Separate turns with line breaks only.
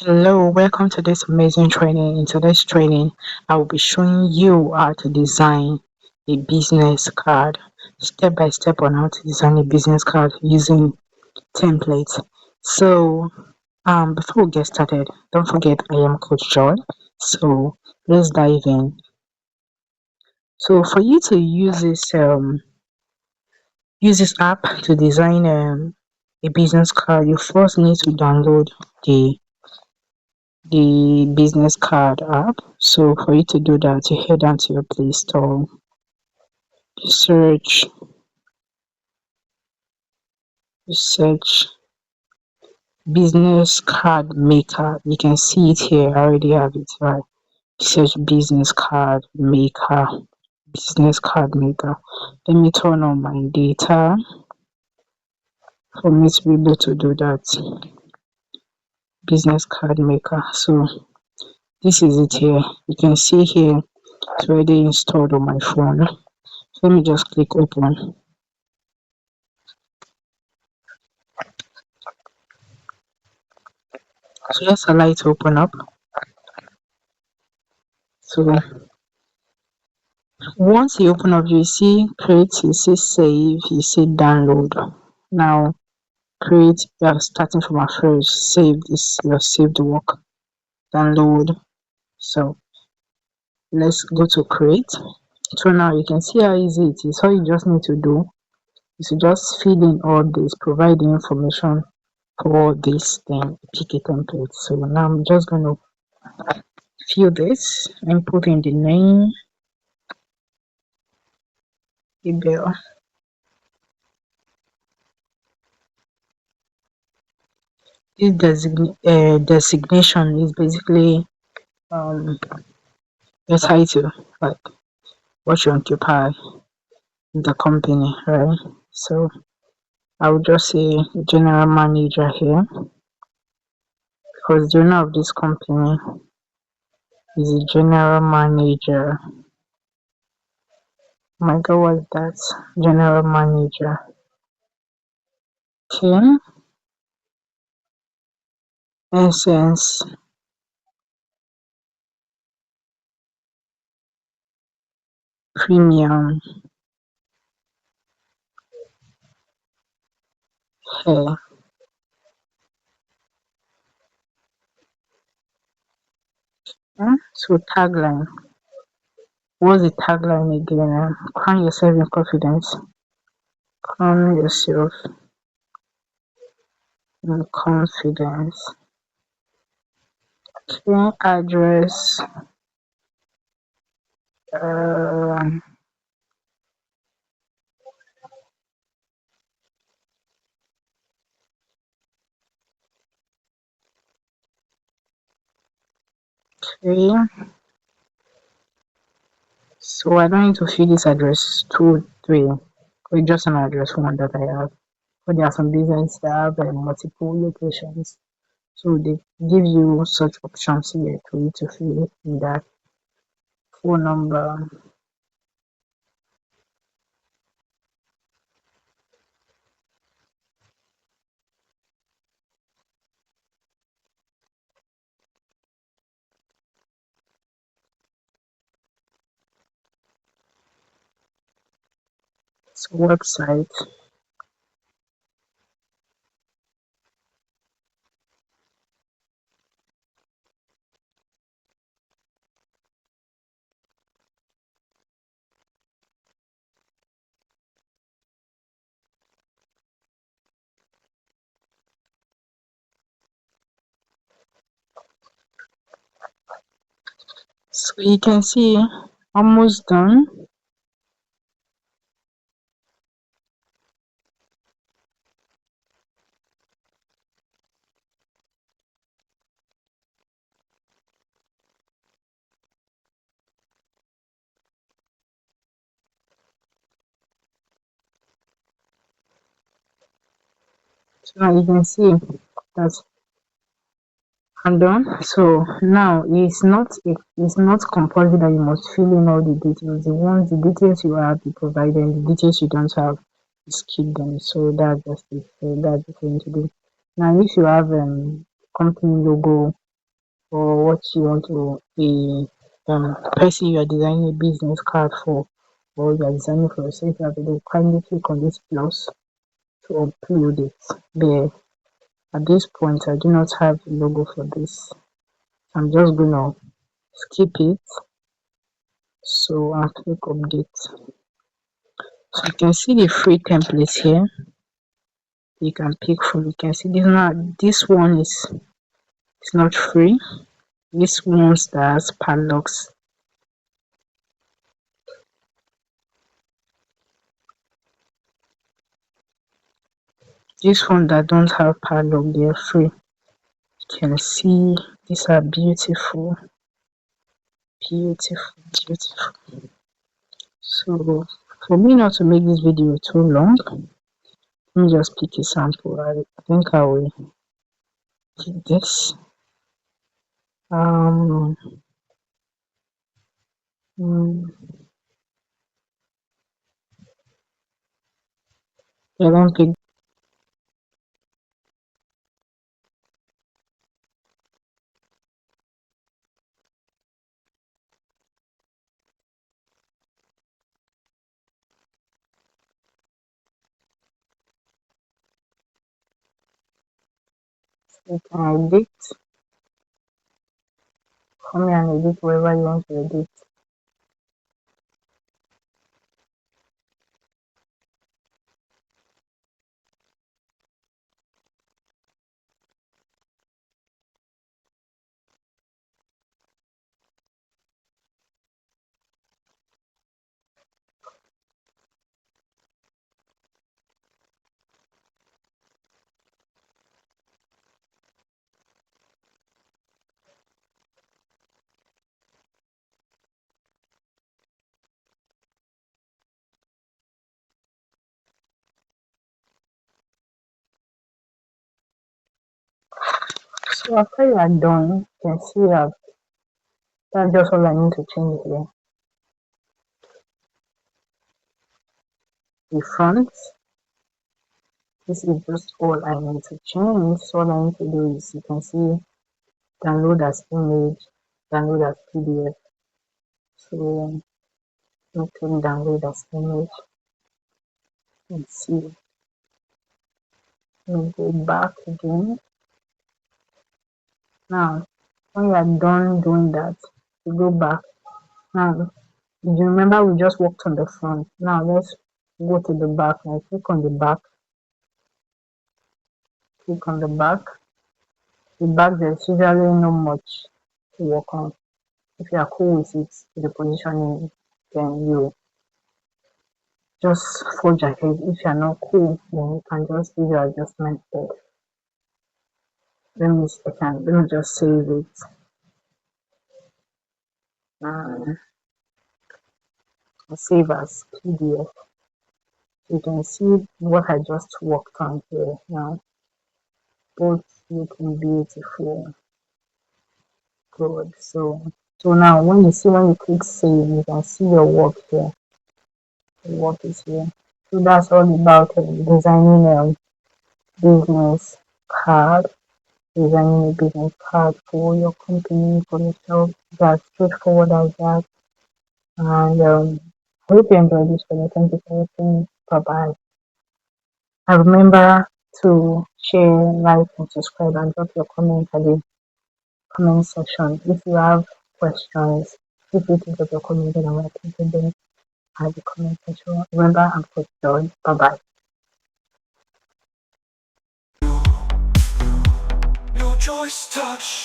Hello, welcome to this amazing training. In today's training, I will be showing you how to design a business card, step by step on how to design a business card using templates. So, before we get started, don't forget I am Coach John. So, let's dive in. So, for you to use this app to design a business card, you first need to download the business card app. So for you to do that, you head down to your Play Store, you search, you search business card maker. You can see it here. I already have it right. Search business card maker, business card maker. Let me turn on my data for me to be able to do that. Business card maker. So this is it here. You can see here it's already installed on my phone. So let me just click open. So just allow it to open up. So once you open up, you see create, you see save, you see download. Now create, you're starting from afresh. Save this, your saved work. Download. So let's go to create. So now you can see how easy it is. All you just need to do is to just fill in all this, provide the information for all this, then pick a template. So now I'm just going to fill this and put in the name, email. This designation is basically um your title, like what you occupy in the company, right? So I would just say general manager here because the owner of this company is a general manager. My God, what's that? General manager. Okay. Essence premium hair. So tagline. What's the tagline again? Crown yourself in confidence. Crown yourself in confidence. Okay, address. Um, okay. So I don't need to fill this address 2, 3. Or just an address one that I have. But there are some businesses that have multiple locations. So they give you such options here for you to fill in that phone number, website. So you can see almost done. So now you can see that I'm done. So now it's not compulsory that you must fill in all the details. The details you have, you provide them. The details you don't have, you skip them. So that's just it. So that's the thing to do. Now if you have company logo, or what you want to person you are designing a business card for, or you are designing for yourself, you kindly click on this plus to upload it there. At this point, I do not have a logo for this. I'm just gonna skip it. So I'll click update. So you can see the free templates here. You can pick from. You can see this one is it's not free. This one that has padlocks. This one that don't have padlock, they're free. You can see these are beautiful, beautiful, beautiful. So for me not to make this video too long, let me just pick a sample. I think I will pick this. Um, mm, I don't pick. You can edit. Come here and edit wherever you want to edit. So after you are done, you can see that that's just all I need to change here. The front, this is just all I need to change. So all I need to do is you can see download as image, download as PDF. So you can download as image and see. You go back again. Now, when you are done doing that, you go back. Now, do you remember we just worked on the front? Now let's go to the back. Now click on the back. Click on the back. The back there's usually not much to work on. If you are cool with it, the positioning, then you just forge ahead. If you are not cool, then you can just do your adjustment there. Let me just save it. Save as PDF. You can see what I just worked on here now. Both looking beautiful. Good. So now when you click save, you can see your work here. The work is here. So that's all about designing a business card, designing a business card for your company, for yourself. That's straightforward as that. And I hope you enjoyed this video. Thank you for watching. Bye bye. And remember to share, like, and subscribe, and drop your comment at the comment section. If you have questions, feel free to drop your comment and I'll attend them at the comment section. Remember, I'm Coach Joy. Bye bye.
Your choice touch.